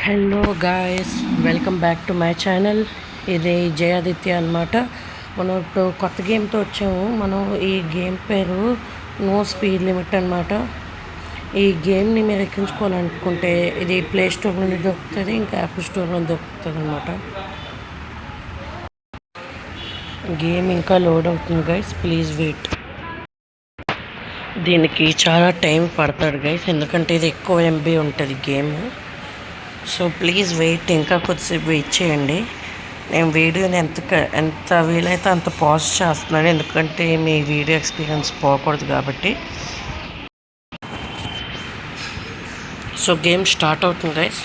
Hello guys, welcome back to my channel. ఇది జయాదిత్య అనమాట. మనం ఇప్పుడు కొత్త గేమ్తో వచ్చాము. మనం ఈ గేమ్ పేరు నో స్పీడ్ లిమిట్ అనమాట. ఈ గేమ్ని మీరు ఎక్కించుకోవాలనుకుంటే ఇది ప్లే స్టోర్ నుండి దొరుకుతుంది, ఇంకా యాపిల్ స్టోర్లో దొరుకుతుంది అనమాట. గేమ్ ఇంకా లోడ్ అవుతుంది గైస్, ప్లీజ్ వెయిట్. దీనికి చాలా టైం పడుతుంది గైస్, ఎందుకంటే ఇది ఎక్కువ ఎంబీ ఉంటుంది గేమ్. సో ప్లీజ్ వెయిట్, ఇంకా కొద్దిసేపు వెయిట్ చేయండి. నేను వీడియోని ఎంత వీలైతే అంత పాజ్ చేస్తున్నాను, ఎందుకంటే మీ వీడియో ఎక్స్పీరియన్స్ పోకూడదు కాబట్టి. సో గేమ్ స్టార్ట్ అవుతుంది గైస్.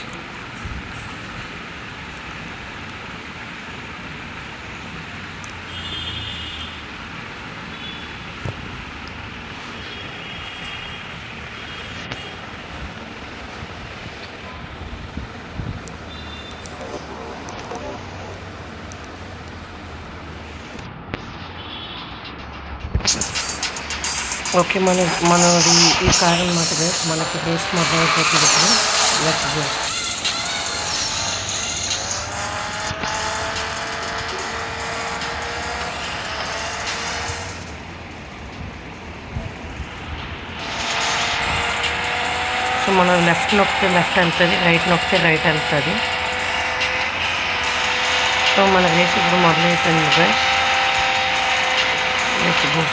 ఓకే, మనది ఈ కార్ అనమాట గైస్. మనకి రేస్ మొదలైపోతుంది ఇప్పుడు. Let's go. సో మనం లెఫ్ట్ నొక్కితే లెఫ్ట్ వెళ్తుంది, రైట్ నొక్కితే రైట్ వెళ్తుంది. సో మన రేస్ ఇప్పుడు మొదలైపోయింది గైస్. Let's go.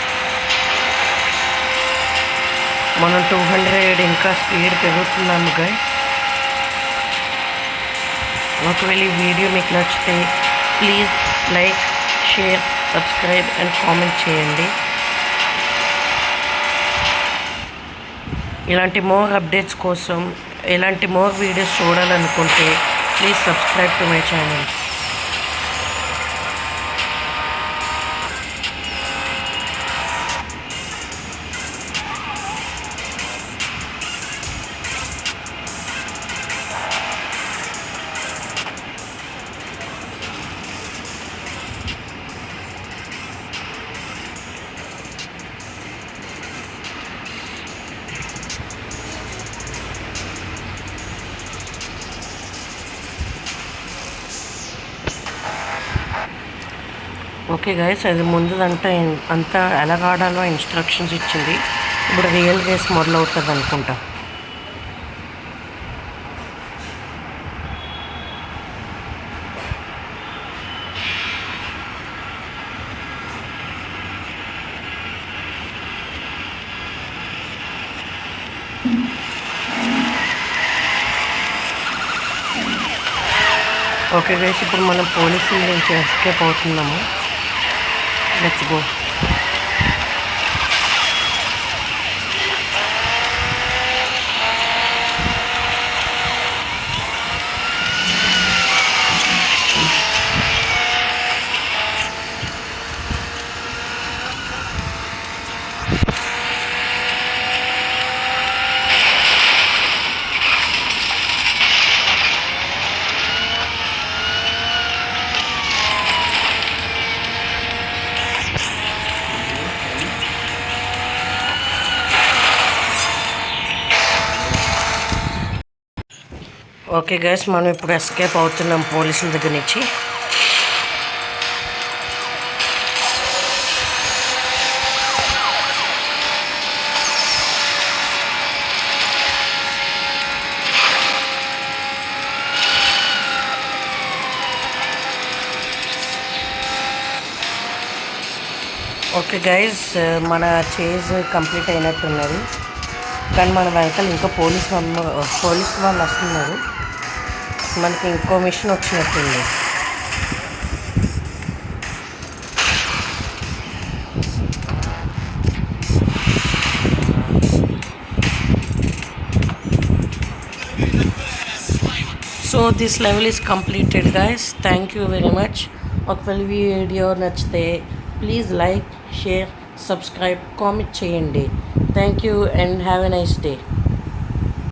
మనం 200 ఇంకా స్పీడ్ పెరుగుతున్నాము గైస్. ఒకవేళ ఈ వీడియో మీకు నచ్చితే please like, share, subscribe and comment చేయండి. ఇలాంటి మోర్ అప్డేట్స్ కోసం, ఇలాంటి మోర్ వీడియోస్ చూడాలనుకుంటే please subscribe to my channel. Okay guys, అది ముందుదంతా అంతా ఎలా ఆడాలో ఇన్స్ట్రక్షన్స్ ఇచ్చింది. ఇప్పుడు రియల్ రేస్ మొదలవుతుంది అనుకుంటా. ఓకే గైస్, ఇప్పుడు మనం పోలీసుల నుంచి ఎస్కేప్ అవుతున్నాము. Let's go. ఓకే గైస్, మనం ఇప్పుడు ఎస్కేప్ అవుతున్నాం పోలీసుల దగ్గర నుంచి. ఓకే గైస్, మన చేజ్ కంప్లీట్ అయినట్టున్నది. కానీ మన వెనకాల ఇంకా పోలీస్ వాళ్ళు వస్తున్నారు. మనకి ఇంకో మిషన్ వచ్చినట్టుంది. So this level is completed guys. Thank you very much. ఒకవేళ వీడియో నచ్చితే please like, share, subscribe, comment చేయండి. Thank you and have a nice day.